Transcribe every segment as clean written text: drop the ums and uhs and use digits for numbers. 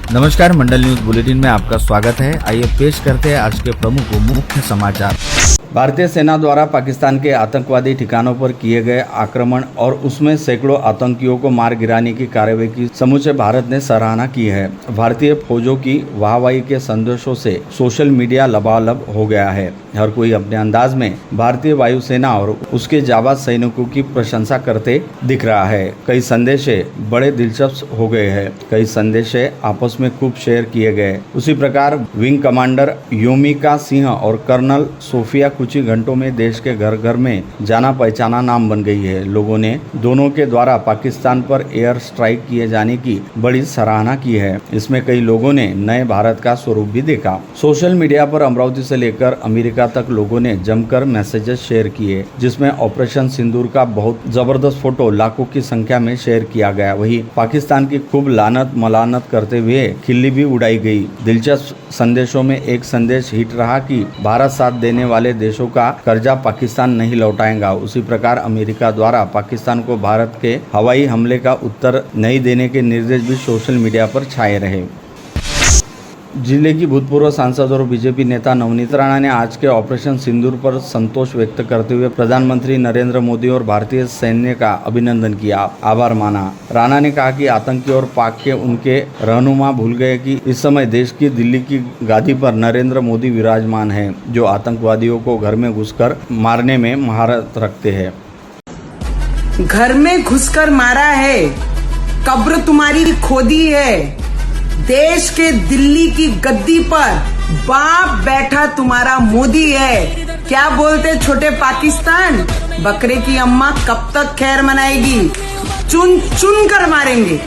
नमस्कार, मंडल news bulletin में आपका स्वागत है। आइए पेश करते हैं आज के प्रमुख व मुख्य समाचार। भारतीय सेना द्वारा पाकिस्तान के आतंकवादी ठिकानों पर किए गए आक्रमण और उसमें सैकड़ों आतंकियों को मार गिराने की कार्रवाई की समूचे भारत ने सराहना की है। भारतीय फौजों की वाहवाही के संदेशों से सोशल मीडिया लबालब हो गया है। हर कोई अपने अंदाज में भारतीय वायुसेना और उसके जाबाज सैनिकों की प्रशंसा करते दिख रहा है। कई संदेश बड़े दिलचस्प हो गए हैं। कई संदेश आपस में खूब शेयर किए गए। उसी प्रकार विंग कमांडर योमिका सिंह और कर्नल सोफिया कुछ ही घंटों में देश के घर घर में जाना पहचाना नाम बन गई है। लोगों ने दोनों के द्वारा पाकिस्तान पर एयर स्ट्राइक किए जाने की बड़ी सराहना की है। इसमें कई लोगों ने नए भारत का स्वरूप भी देखा। सोशल मीडिया पर अमरावती से लेकर अमेरिका तक लोगों ने जमकर मैसेजेस शेयर किए, जिसमें ऑपरेशन सिंदूर का बहुत जबरदस्त फोटो लाखों की संख्या में शेयर किया गया। वही पाकिस्तान की खूब लानत मलानत करते हुए खिल्ली भी उड़ाई गई। दिलचस्प संदेशों में एक संदेश हिट रहा कि भारत साथ देने वाले देशों का कर्जा पाकिस्तान नहीं लौटाएगा। उसी प्रकार अमेरिका द्वारा पाकिस्तान को भारत के हवाई हमले का उत्तर नहीं देने के निर्देश भी सोशल मीडिया पर छाए रहे। जिले की भूतपूर्व सांसद और बीजेपी नेता नवनीत राणा ने आज के ऑपरेशन सिंदूर पर संतोष व्यक्त करते हुए प्रधानमंत्री नरेंद्र मोदी और भारतीय सैन्य का अभिनंदन किया, आभार माना। राणा ने कहा कि आतंकी और पाक के उनके रहनुमा भूल गए कि इस समय देश की दिल्ली की गादी पर नरेंद्र मोदी विराजमान है, जो आतंकवादियों को घर में घुसकर मारने में महारत रखते हैं। घर में घुसकर मारा है, कब्र तुम्हारी खोदी है। देश के दिल्ली की गद्दी पर बाप बैठा तुम्हारा मोदी है। क्या बोलते छोटे पाकिस्तान, बकरे की अम्मा कब तक खैर मनाएगी, चुन चुन कर मारेंगे।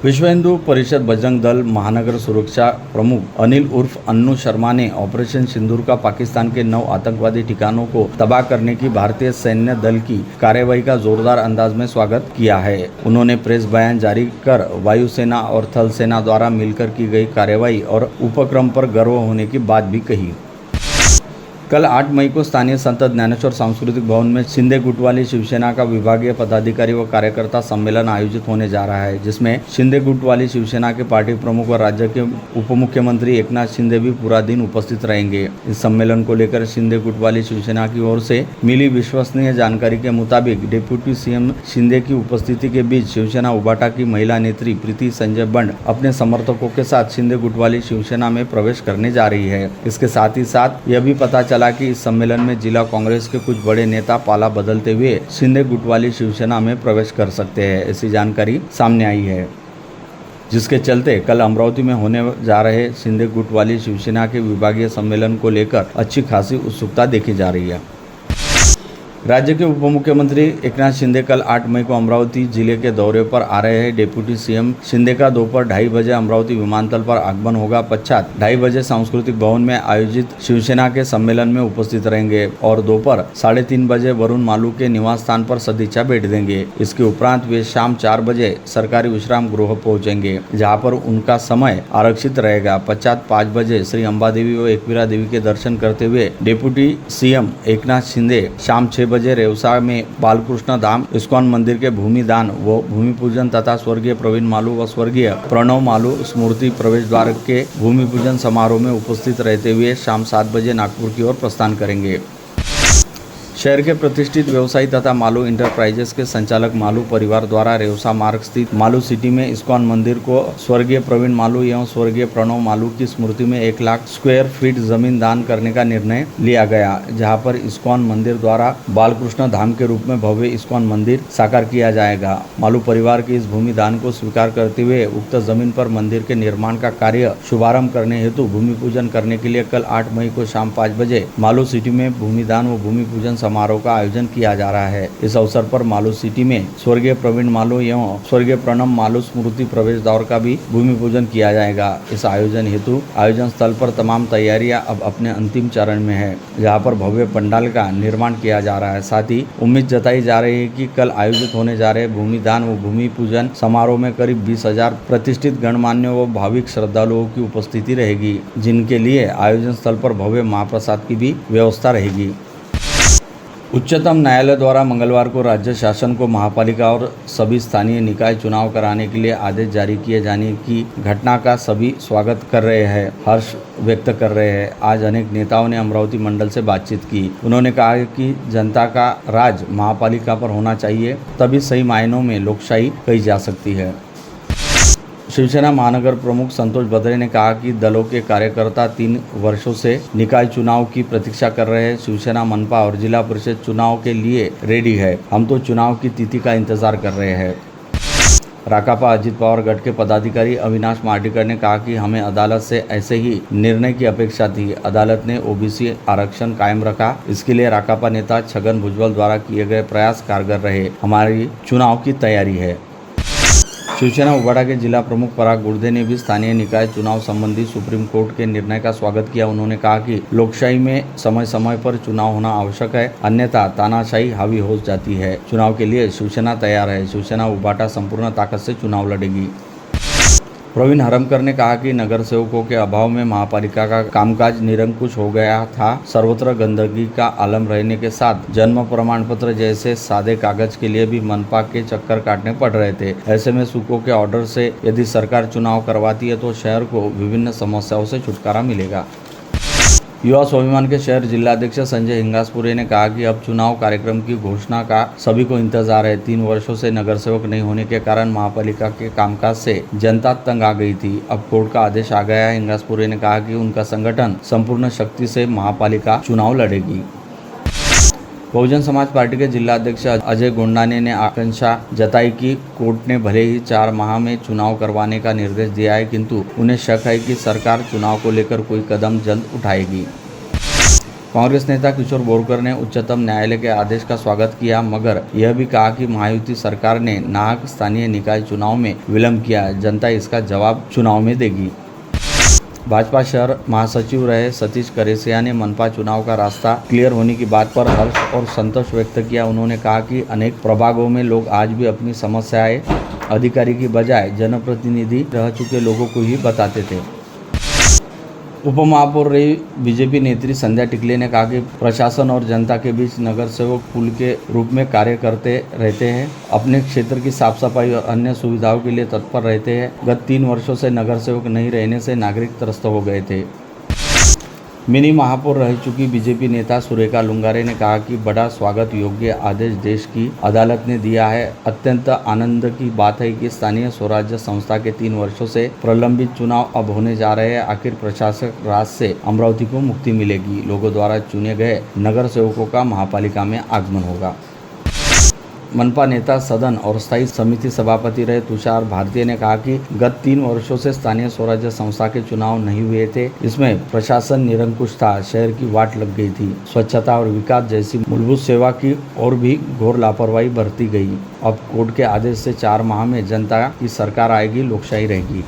विश्व हिंदू परिषद बजरंग दल महानगर सुरक्षा प्रमुख अनिल उर्फ अन्नू शर्मा ने ऑपरेशन सिंदूर का पाकिस्तान के 9 आतंकवादी ठिकानों को तबाह करने की भारतीय सैन्य दल की कार्रवाई का जोरदार अंदाज में स्वागत किया है। उन्होंने प्रेस बयान जारी कर वायुसेना और थल सेना द्वारा मिलकर की गई कार्रवाई और उपक्रम पर गर्व होने की बात भी कही। कल 8 मई को स्थानीय संत ज्ञानेश्वर सांस्कृतिक भवन में शिंदे गुट वाली शिवसेना का विभागीय पदाधिकारी व कार्यकर्ता सम्मेलन आयोजित होने जा रहा है, जिसमें शिंदे गुट वाली शिवसेना के पार्टी प्रमुख और राज्य के उप मुख्यमंत्री एकनाथ शिंदे भी पूरा दिन उपस्थित रहेंगे। इस सम्मेलन को लेकर शिंदे गुट वाली शिवसेना की ओर से मिली विश्वसनीय जानकारी के मुताबिक डिप्टी सीएम शिंदे की उपस्थिति के बीच शिवसेना उबाटा की महिला नेत्री प्रीति संजय बंड अपने समर्थकों के साथ शिंदे गुट वाली शिवसेना में प्रवेश करने जा रही है। इसके साथ ही साथ यह भी पता चला कि इस सम्मेलन में जिला कांग्रेस के कुछ बड़े नेता पाला बदलते हुए शिंदे गुट वाली शिवसेना में प्रवेश कर सकते हैं, ऐसी जानकारी सामने आई है, जिसके चलते कल अमरावती में होने जा रहे शिंदे गुट वाली शिवसेना के विभागीय सम्मेलन को लेकर अच्छी खासी उत्सुकता देखी जा रही है। राज्य के उप मुख्यमंत्री एकनाथ शिंदे कल 8 मई को अमरावती जिले के दौरे पर आ रहे हैं। डिप्टी सीएम शिंदे का दोपहर 2:30 बजे अमरावती विमानतल पर आगमन होगा। पश्चात 2:30 बजे सांस्कृतिक भवन में आयोजित शिवसेना के सम्मेलन में उपस्थित रहेंगे और दोपहर 3:30 बजे वरुण मालू के निवास स्थान पर सदिच्छा भेंट देंगे। इसके उपरांत वे शाम 4 बजे सरकारी विश्राम गृह पहुंचेंगे, जहां पर उनका समय आरक्षित रहेगा। पश्चात 5 बजे श्री अंबा देवी व एकवीरा देवी के दर्शन करते हुए डिप्टी सीएम एकनाथ शिंदे शाम 6 बजे रेवसा में बालकृष्ण धाम इस्कॉन मंदिर के भूमि दान व भूमि पूजन तथा स्वर्गीय प्रवीण मालू व स्वर्गीय प्रणव मालू स्मृति प्रवेश द्वार के भूमि पूजन समारोह में उपस्थित रहते हुए शाम 7 बजे नागपुर की ओर प्रस्थान करेंगे। शहर के प्रतिष्ठित व्यवसायी तथा मालू इंटरप्राइजेस के संचालक मालू परिवार द्वारा रेवसा मार्ग स्थित मालू सिटी में इस्कॉन मंदिर को स्वर्गीय प्रवीण मालू एवं स्वर्गीय प्रणव मालू की स्मृति में 1 लाख स्क्वायर फीट जमीन दान करने का निर्णय लिया गया, जहां पर इस्कॉन मंदिर द्वारा बालकृष्ण धाम के रूप में भव्य इस्कॉन मंदिर साकार किया जाएगा। मालू परिवार के इस भूमि दान को स्वीकार करते हुए उक्त जमीन पर मंदिर के निर्माण का कार्य शुभारंभ करने हेतु भूमि पूजन करने के लिए कल 8 मई को शाम 5 बजे मालू सिटी में भूमि दान व भूमि पूजन समारोह का आयोजन किया जा रहा है। इस अवसर पर मालू सिटी में स्वर्गीय प्रवीण मालू एवं स्वर्गीय प्रणव मालू स्मृति प्रवेश द्वार का भी भूमि पूजन किया जाएगा। इस आयोजन हेतु आयोजन स्थल पर तमाम तैयारियां अब अपने अंतिम चरण में है, जहां पर भव्य पंडाल का निर्माण किया जा रहा है। साथ ही उम्मीद जताई जा रही है कि कल आयोजित होने जा रहे भूमि दान व भूमि पूजन समारोह में करीब 20,000 प्रतिष्ठित गणमान्य व भाविक श्रद्धालुओं की उपस्थिति रहेगी, जिनके लिए आयोजन स्थल पर भव्य महाप्रसाद की भी व्यवस्था रहेगी। उच्चतम न्यायालय द्वारा मंगलवार को राज्य शासन को महापालिका और सभी स्थानीय निकाय चुनाव कराने के लिए आदेश जारी किए जाने की घटना का सभी स्वागत कर रहे हैं, हर्ष व्यक्त कर रहे हैं। आज अनेक नेताओं ने अमरावती मंडल से बातचीत की। उन्होंने कहा कि जनता का राज महापालिका पर होना चाहिए, तभी सही मायनों में लोकशाही कही जा सकती है। शिवसेना महानगर प्रमुख संतोष बद्रे ने कहा कि दलों के कार्यकर्ता 3 वर्षों से निकाय चुनाव की प्रतीक्षा कर रहे हैं। शिवसेना मनपा और जिला परिषद चुनाव के लिए रेडी है। हम तो चुनाव की तिथि का इंतजार कर रहे हैं। राकापा अजित पवार गढ़ के पदाधिकारी अविनाश मार्डिकर ने कहा कि हमें अदालत से ऐसे ही निर्णय की अपेक्षा थी। अदालत ने ओबीसी आरक्षण कायम रखा। इसके लिए राकापा नेता छगन भुजबल द्वारा किए गए प्रयास कारगर रहे। हमारी चुनाव की तैयारी है। शिवसेना उबाड़ा के जिला प्रमुख पराग गुर्दे ने भी स्थानीय निकाय चुनाव संबंधी सुप्रीम कोर्ट के निर्णय का स्वागत किया। उन्होंने कहा कि लोकशाही में समय समय पर चुनाव होना आवश्यक है, अन्यथा तानाशाही हावी हो जाती है। चुनाव के लिए शिवसेना तैयार है। शिवसेना उबाड़ा संपूर्ण ताकत से चुनाव लड़ेगी। प्रवीण हरमकर ने कहा कि नगर सेवकों के अभाव में महापालिका का कामकाज निरंकुश हो गया था। सर्वत्र गंदगी का आलम रहने के साथ जन्म प्रमाण पत्र जैसे सादे कागज के लिए भी मनपा के चक्कर काटने पड़ रहे थे। ऐसे में सूकों के ऑर्डर से यदि सरकार चुनाव करवाती है तो शहर को विभिन्न समस्याओं से छुटकारा मिलेगा। युवा स्वाभिमान के शहर जिलाध्यक्ष संजय हिंगासपुरे ने कहा कि अब चुनाव कार्यक्रम की घोषणा का सभी को इंतजार है। 3 वर्षों से नगर सेवक नहीं होने के कारण महापालिका के कामकाज से जनता तंग आ गई थी। अब कोर्ट का आदेश आ गया है। हिंगासपुरे ने कहा कि उनका संगठन संपूर्ण शक्ति से महापालिका चुनाव लड़ेगी। बहुजन समाज पार्टी के जिलाध्यक्ष अजय गोंडाने ने आकांक्षा जताई कि कोर्ट ने भले ही 4 माह में चुनाव करवाने का निर्देश दिया है, किंतु उन्हें शक है कि सरकार चुनाव को लेकर कोई कदम जल्द उठाएगी। कांग्रेस नेता किशोर बोरकर ने उच्चतम न्यायालय के आदेश का स्वागत किया, मगर यह भी कहा कि महायुति सरकार ने नाहक स्थानीय निकाय चुनाव में विलंब किया। जनता इसका जवाब चुनाव में देगी। भाजपा शहर महासचिव रहे सतीश करेसिया ने मनपा चुनाव का रास्ता क्लियर होने की बात पर हर्ष और संतोष व्यक्त किया। उन्होंने कहा कि अनेक प्रभागों में लोग आज भी अपनी समस्याएं अधिकारी की बजाय जनप्रतिनिधि रह चुके लोगों को ही बताते थे। उपमहापौर रही बीजेपी नेत्री संध्या टिकले ने कहा कि प्रशासन और जनता के बीच नगर सेवक पुल के रूप में कार्य करते रहते हैं। अपने क्षेत्र की साफ सफाई और अन्य सुविधाओं के लिए तत्पर रहते हैं। गत 3 वर्षों से नगर सेवक नहीं रहने से नागरिक त्रस्त हो गए थे। मिनी महापौर रह चुकी बीजेपी नेता सुरेखा लुंगारे ने कहा कि बड़ा स्वागत योग्य आदेश देश की अदालत ने दिया है। अत्यंत आनंद की बात है कि स्थानीय स्वराज्य संस्था के 3 वर्षों से प्रलंबित चुनाव अब होने जा रहे हैं। आखिर प्रशासक राज से अमरावती को मुक्ति मिलेगी। लोगों द्वारा चुने गए नगर सेवकों का महापालिका में आगमन होगा। मनपा नेता सदन और स्थायी समिति सभापति रहे तुषार भारतीय ने कहा कि गत 3 वर्षों से स्थानीय स्वराज्य संस्था के चुनाव नहीं हुए थे। इसमें प्रशासन निरंकुश था। शहर की वाट लग गई थी। स्वच्छता और विकास जैसी मूलभूत सेवा की और भी घोर लापरवाही बरती गई। अब कोर्ट के आदेश से 4 माह में जनता की सरकार आएगी, लोकशाही रहेगी।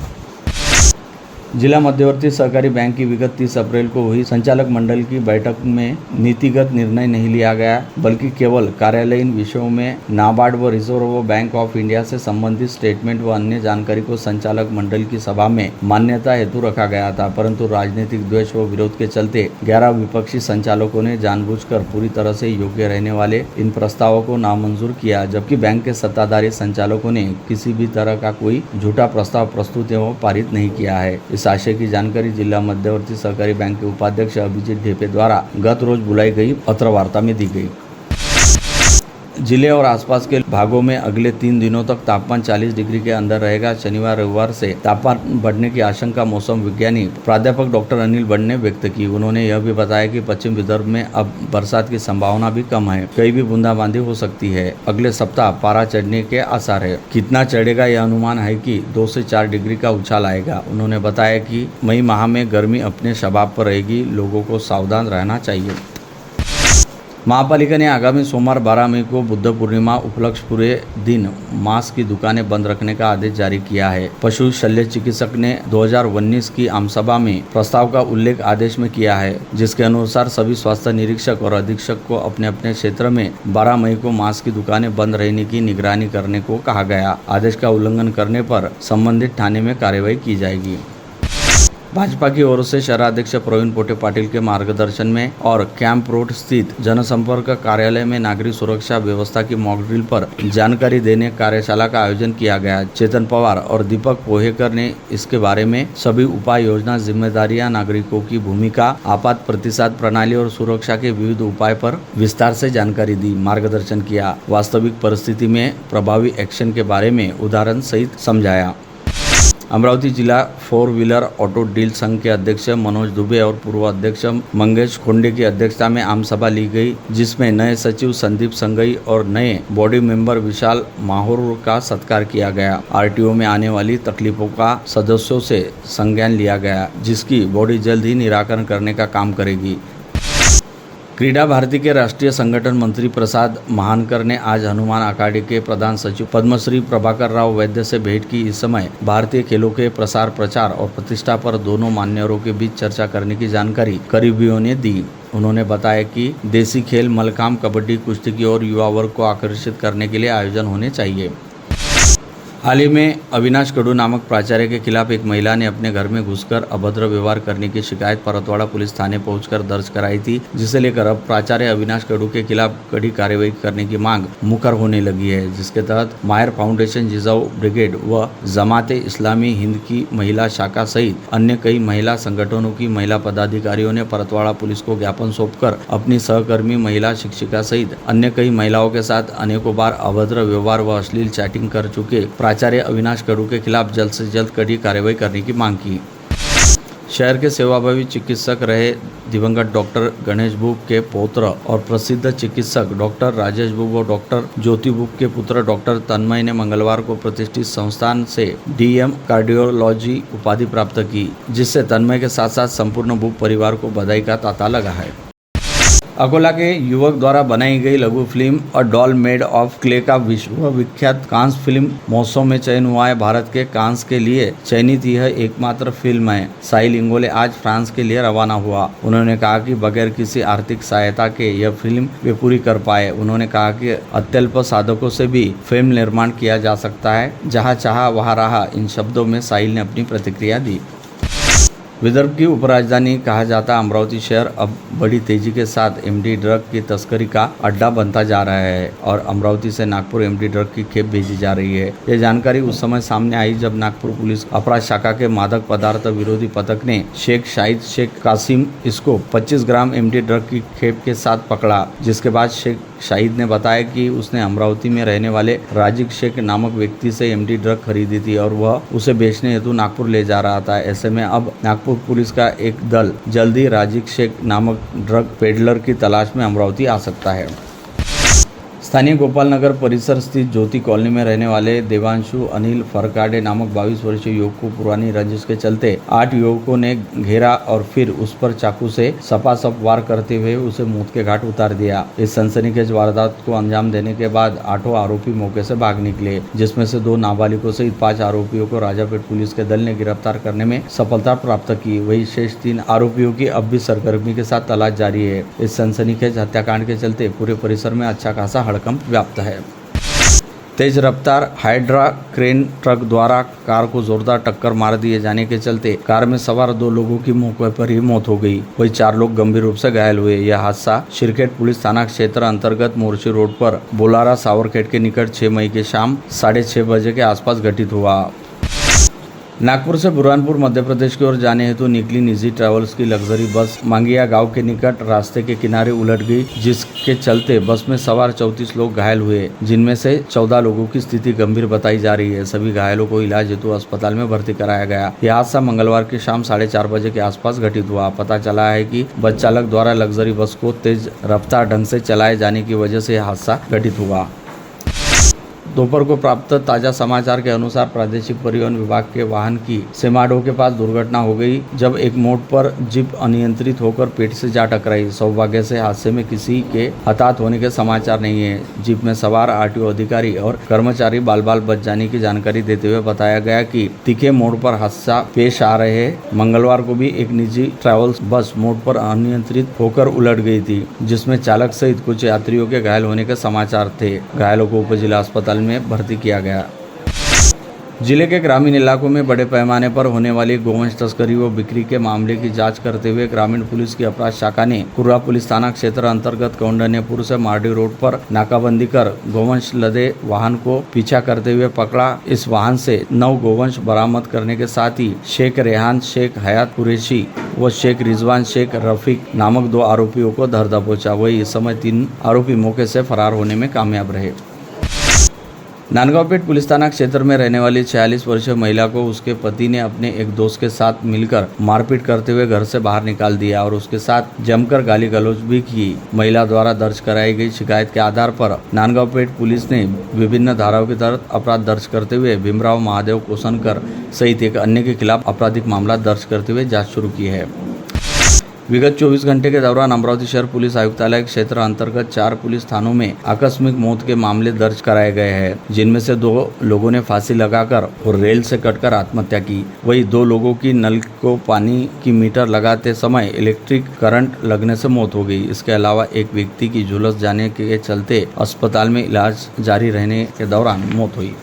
जिला मध्यवर्ती सहकारी बैंक की विगत 30 अप्रैल को हुई संचालक मंडल की बैठक में नीतिगत निर्णय नहीं लिया गया, बल्कि केवल कार्यालयीन विषयों में नाबार्ड व रिजर्व बैंक ऑफ इंडिया से संबंधित स्टेटमेंट व अन्य जानकारी को संचालक मंडल की सभा में मान्यता हेतु रखा गया था। परंतु राजनीतिक द्वेष व विरोध के चलते 11 विपक्षी संचालकों ने जानबूझकर पूरी तरह से योग्य रहने वाले इन प्रस्तावों को नामंजूर किया, जबकि बैंक के सत्ताधारी संचालकों ने किसी भी तरह का कोई झूठा प्रस्ताव प्रस्तुत एवं पारित नहीं किया है। इस आशय की जानकारी जिला मध्यवर्ती सहकारी बैंक के उपाध्यक्ष अभिजीत ढेपे द्वारा गत रोज बुलाई गई पत्रवार्ता में दी गई। जिले और आसपास के भागों में अगले 3 दिनों तक तापमान 40 डिग्री के अंदर रहेगा। शनिवार रविवार से तापमान बढ़ने की आशंका मौसम विज्ञानी प्राध्यापक डॉक्टर अनिल बंड ने व्यक्त की। उन्होंने यह भी बताया कि पश्चिम विदर्भ में अब बरसात की संभावना भी कम है। कहीं भी बूंदाबांदी हो सकती है। अगले सप्ताह पारा चढ़ने के आसार है। कितना चढ़ेगा यह अनुमान है कि 2 से 4 डिग्री का उछाल आएगा। उन्होंने बताया कि मई माह में गर्मी अपने शबाब पर रहेगी। लोगों को सावधान रहना चाहिए। महापालिका ने आगामी सोमवार 12 मई को बुद्ध पूर्णिमा उपलक्ष्य पूरे दिन मांस की दुकानें बंद रखने का आदेश जारी किया है। पशु शल्य चिकित्सक ने 2019 की आमसभा में प्रस्ताव का उल्लेख आदेश में किया है, जिसके अनुसार सभी स्वास्थ्य निरीक्षक और अधीक्षक को अपने अपने क्षेत्र में 12 मई को मांस की दुकानें बंद रहने की निगरानी करने को कहा गया। आदेश का उल्लंघन करने पर संबंधित थाने में कार्रवाई की जाएगी। भाजपा की ओर से शहराध्यक्ष प्रवीण पोटे पाटिल के मार्गदर्शन में और कैंप रोड स्थित जनसंपर्क कार्यालय में नागरिक सुरक्षा व्यवस्था की मॉक ड्रिल पर जानकारी देने कार्यशाला का आयोजन किया गया। चेतन पवार और दीपक पोहेकर ने इसके बारे में सभी उपाय योजना, जिम्मेदारियां, नागरिकों की भूमिका, आपात प्रतिसाद प्रणाली और सुरक्षा के विविध उपाय पर विस्तार से जानकारी दी, मार्गदर्शन किया। वास्तविक परिस्थिति में प्रभावी एक्शन के बारे में उदाहरण सहित समझाया। अमरावती जिला 4 व्हीलर ऑटो डील संघ के अध्यक्ष मनोज दुबे और पूर्व अध्यक्ष मंगेश खोंडे की अध्यक्षता में आम सभा ली गई, जिसमें नए सचिव संदीप संगई और नए बॉडी मेंबर विशाल माहौर का सत्कार किया गया। आरटीओ में आने वाली तकलीफों का सदस्यों से संज्ञान लिया गया, जिसकी बॉडी जल्द ही निराकरण करने का काम करेगी। क्रीडा भारती के राष्ट्रीय संगठन मंत्री प्रसाद महानकर ने आज हनुमान अखाड़े के प्रधान सचिव पद्मश्री प्रभाकर राव वैद्य से भेंट की। इस समय भारतीय खेलों के प्रसार, प्रचार और प्रतिष्ठा पर दोनों मान्यवरों के बीच चर्चा करने की जानकारी करीबियों ने दी। उन्होंने बताया कि देसी खेल मलखाम, कबड्डी, कुश्ती की ओर युवा वर्ग को आकर्षित करने के लिए आयोजन होने चाहिए। हाल ही में अविनाश कडू नामक प्राचार्य के खिलाफ एक महिला ने अपने घर में घुसकर अभद्र व्यवहार करने की शिकायत परतवाड़ा पुलिस थाने पहुंचकर दर्ज कराई थी, जिसे लेकर अब प्राचार्य अविनाश कडू के खिलाफ कड़ी कार्रवाई करने की मांग मुखर होने लगी है, जिसके तहत मायर फाउंडेशन, जिजाऊ ब्रिगेड व जमाते इस्लामी हिंद की महिला शाखा सहित अन्य कई महिला संगठनों की महिला पदाधिकारियों ने परतवाड़ा पुलिस को ज्ञापन सौंपकर अपनी सहकर्मी महिला शिक्षिका सहित अन्य कई महिलाओं के साथ अनेकों बार अभद्र व्यवहार व अश्लील चैटिंग कर चुके प्राचार्य अविनाश कडू के खिलाफ जल्द से जल्द कड़ी कार्रवाई करने की मांग की। शहर के सेवाभावी चिकित्सक रहे दिवंगत डॉक्टर गणेश बुब के पौत्र और प्रसिद्ध चिकित्सक डॉक्टर राजेश बुब और डॉक्टर ज्योति बुब के पुत्र डॉक्टर तन्मय ने मंगलवार को प्रतिष्ठित संस्थान से डीएम कार्डियोलॉजी उपाधि प्राप्त की, जिससे तन्मय के साथ साथ संपूर्ण बुब परिवार को बधाई का तांता लगा है। अकोला के युवक द्वारा बनाई गई लघु film a doll made of clay का विश्व विख्यात कांस फिल्म महोत्सव में चयन हुआ है। भारत के कांस के लिए चयनित यह एकमात्र फिल्म है। साहिल इंगोले आज फ्रांस के लिए रवाना हुआ। उन्होंने कहा कि बगैर किसी आर्थिक सहायता के यह फिल्म वे पूरी कर पाए। उन्होंने कहा कि अत्यल्प साधकों से भी फिल्म निर्माण किया जा सकता है, जहाँ चाहा वहाँ रहा। इन शब्दों में साहिल ने अपनी प्रतिक्रिया दी। विदर्भ की उपराजधानी कहा जाता अमरावती शहर अब बड़ी तेजी के साथ एमडी ड्रग की तस्करी का अड्डा बनता जा रहा है और अमरावती से नागपुर एमडी ड्रग की खेप भेजी जा रही है। यह जानकारी उस समय सामने आई जब नागपुर पुलिस अपराध शाखा के मादक पदार्थ विरोधी पथक ने शेख शाहिद शेख कासिम इसको 25 ग्राम एमडी ड्रग की खेप के साथ पकड़ा, जिसके बाद शेख शाहिद ने बताया कि उसने अमरावती में रहने वाले राजिक शेख नामक व्यक्ति से एमडी ड्रग खरीदी थी और वह उसे बेचने हेतु नागपुर ले जा रहा था। ऐसे में अब नागपुर पुलिस का एक दल जल्दी राजिक शेख नामक ड्रग पेडलर की तलाश में अमरावती आ सकता है। स्थानीय गोपाल नगर परिसर स्थित ज्योति कॉलोनी में रहने वाले देवांशु अनिल फरकाडे नामक 22 वर्षीय युवक को पुरानी रंजिश के चलते 8 युवकों ने घेरा और फिर उस पर चाकू से सपासप वार करते हुए उसे मौत के घाट उतार दिया। इस सनसनीखेज वारदात को अंजाम देने के बाद 8 आरोपी मौके से भाग निकले, जिसमें से 2 नाबालिगों सहित 5 आरोपियों को राजापेट पुलिस के दल ने गिरफ्तार करने में सफलता प्राप्त की। वही शेष 3 आरोपियों की अब भी सरगर्मी के साथ तलाश जारी है। इस सनसनीखेज हत्याकांड के चलते पूरे परिसर में अच्छा खासा हड़कंप व्याप्त है। तेज रफ्तार हाइड्रा क्रेन ट्रक द्वारा कार को जोरदार टक्कर मार दिए जाने के चलते कार में सवार 2 लोगों की मौके पर ही मौत हो गई। वही 4 लोग गंभीर रूप से घायल हुए। यह हादसा शिरखेट पुलिस थाना क्षेत्र अंतर्गत मोर्शी रोड पर बोलारा सावरखेट के निकट 6 मई के शाम 6:30 बजे के आसपास घटित हुआ। नागपुर से बुरहानपुर मध्य प्रदेश की ओर जाने हेतु निकली निजी ट्रैवल्स की लग्जरी बस मांगिया गांव के निकट रास्ते के किनारे उलट गई, जिसके चलते बस में सवार 34 लोग घायल हुए, जिनमें से 14 लोगों की स्थिति गंभीर बताई जा रही है। सभी घायलों को इलाज हेतु अस्पताल में भर्ती कराया गया। यह हादसा मंगलवार की शाम 4:30 बजे के आसपास घटित हुआ। पता चला है कि बस चालक द्वारा लग्जरी बस को तेज रफ्तार ढंग से चलाए जाने की वजह से यह हादसा घटित हुआ। दोपहर को प्राप्त ताजा समाचार के अनुसार प्रादेशिक परिवहन विभाग के वाहन की सेमाडो के पास दुर्घटना हो गई, जब एक मोड़ पर जीप अनियंत्रित होकर पेड़ से जा टकराई। सौभाग्य से हादसे में किसी के हताहत होने के समाचार नहीं है। जीप में सवार आरटीओ अधिकारी और कर्मचारी बाल बाल बच जाने की जानकारी देते हुए बताया गया कि तीखे मोड़ पर हादसा पेश आ रहे हैं। मंगलवार को भी एक निजी ट्रैवल्स बस मोड़ पर अनियंत्रित होकर उलट गई थी, जिसमें चालक सहित कुछ यात्रियों के घायल होने के समाचार थे। घायलों को उप जिला अस्पताल में भर्ती किया गया। जिले के ग्रामीण इलाकों में बड़े पैमाने पर होने वाली गोवंश तस्करी व बिक्री के मामले की जांच करते हुए ग्रामीण पुलिस की अपराध शाखा ने कुर्रा पुलिस थाना क्षेत्र अंतर्गत कौंडन्यपुर से मार्डी रोड पर नाकाबंदी कर गोवंश लदे वाहन को पीछा करते हुए पकड़ा। इस वाहन से 9 गोवंश बरामद करने के साथ ही शेख रेहान, शेख हयात कुरैशी व शेख रिजवान शेख रफीक नामक 2 आरोपियों को धर दबोचा। वही इस समय 3 आरोपी मौके से फरार होने में कामयाब रहे। नांदगांवपेट पुलिस थाना क्षेत्र में रहने वाली 46 वर्षीय महिला को उसके पति ने अपने एक दोस्त के साथ मिलकर मारपीट करते हुए घर से बाहर निकाल दिया और उसके साथ जमकर गाली गलौज भी की। महिला द्वारा दर्ज कराई गई शिकायत के आधार पर नांदगांवपेट पुलिस ने विभिन्न धाराओं के तहत अपराध दर्ज करते हुए भीमराव महादेव कोसनकर सहित एक अन्य के खिलाफ आपराधिक मामला दर्ज करते हुए जाँच शुरू की है। विगत 24 घंटे के दौरान अमरावती शहर पुलिस आयुक्तालय क्षेत्र अंतर्गत 4 पुलिस थानों में आकस्मिक मौत के मामले दर्ज कराए गए हैं, जिनमें से 2 लोगों ने फांसी लगाकर और रेल से कटकर आत्महत्या की। वही 2 लोगों की नल को पानी की मीटर लगाते समय इलेक्ट्रिक करंट लगने से मौत हो गई। इसके अलावा एक व्यक्ति की झुलस जाने के चलते अस्पताल में इलाज जारी रहने के दौरान मौत हुई।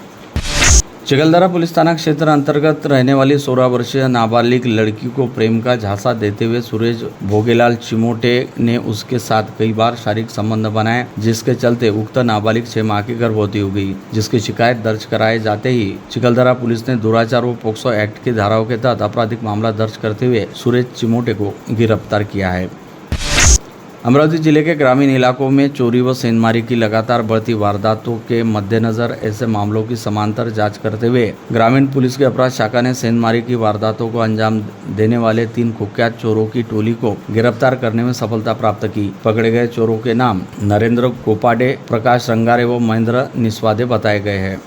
चिखलदरा पुलिस थाना क्षेत्र अंतर्गत रहने वाली 16 वर्षीय नाबालिग लड़की को प्रेम का झांसा देते हुए सुरेश भोगेलाल चिमोटे ने उसके साथ कई बार शारीरिक संबंध बनाए, जिसके चलते उक्त नाबालिग 6 माह की गर्भवती हो गई, जिसकी शिकायत दर्ज कराए जाते ही चिखलदरा पुलिस ने दुराचार व पोक्सो एक्ट की धाराओं के तहत आपराधिक मामला दर्ज करते हुए सुरेश चिमोटे को गिरफ्तार किया है। अमरावती जिले के ग्रामीण इलाकों में चोरी व सेंधमारी की लगातार बढ़ती वारदातों के मद्देनजर ऐसे मामलों की समांतर जांच करते हुए ग्रामीण पुलिस की अपराध शाखा ने सेंधमारी की वारदातों को अंजाम देने वाले 3 कुख्यात चोरों की टोली को गिरफ्तार करने में सफलता प्राप्त की। पकड़े गए चोरों के नाम नरेंद्र कोपाडे, प्रकाश रंगारे व महेंद्र निस्वादे बताए गए हैं।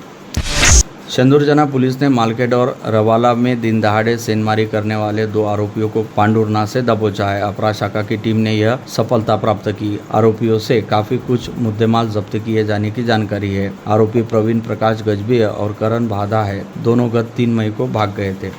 शेंदुरजना पुलिस ने मालखेड़ और रवाला में दिन दहाड़े सेंधमारी करने वाले 2 आरोपियों को पांडुरना से दबोचा है। अपराध शाखा की टीम ने यह सफलता प्राप्त की। आरोपियों से काफी कुछ मुद्देमाल जब्त किए जाने की जानकारी है। आरोपी प्रवीण प्रकाश गजबी और करण भादा है। दोनों गत 3 मई को भाग गए थे।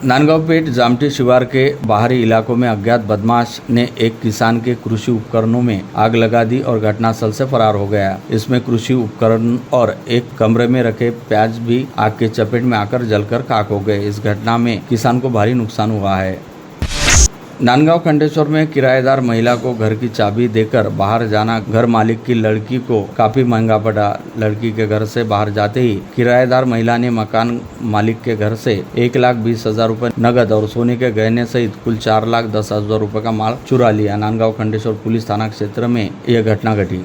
नांदगांवपेट जामठी शिवार के बाहरी इलाकों में अज्ञात बदमाश ने एक किसान के कृषि उपकरणों में आग लगा दी और घटनास्थल से फरार हो गया। इसमें कृषि उपकरण और एक कमरे में रखे प्याज भी आग के चपेट में आकर जलकर खाक हो गए। इस घटना में किसान को भारी नुकसान हुआ है। नांदगांव खंडेश्वर में किराएदार महिला को घर की चाबी देकर बाहर जाना घर मालिक की लड़की को काफी महंगा पड़ा। लड़की के घर से बाहर जाते ही किराएदार महिला ने मकान मालिक के घर से 1,20,000 रुपए नगद और सोने के गहने सहित कुल 4,10,000 रुपए का माल चुरा लिया। नांदगांव खंडेश्वर पुलिस थाना क्षेत्र में यह घटना घटी।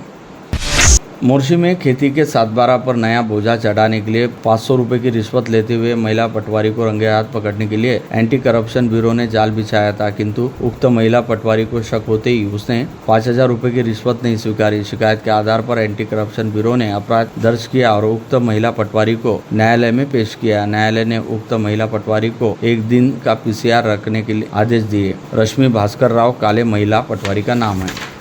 मोर्शी में खेती के 7/12 पर नया बोझा चढ़ाने के लिए 500 रुपए की रिश्वत लेते हुए महिला पटवारी को रंगे हाथ पकड़ने के लिए एंटी करप्शन ब्यूरो ने जाल बिछाया था, किंतु उक्त महिला पटवारी को शक होते ही उसने 5,000 रुपए की रिश्वत नहीं स्वीकारी। शिकायत के आधार पर एंटी करप्शन ब्यूरो ने अपराध दर्ज किया और उक्त महिला पटवारी को न्यायालय में पेश किया। न्यायालय ने उक्त महिला पटवारी को 1 दिन का PCR रखने के लिए आदेश दिए। रश्मि भास्कर राव काले महिला पटवारी का नाम है।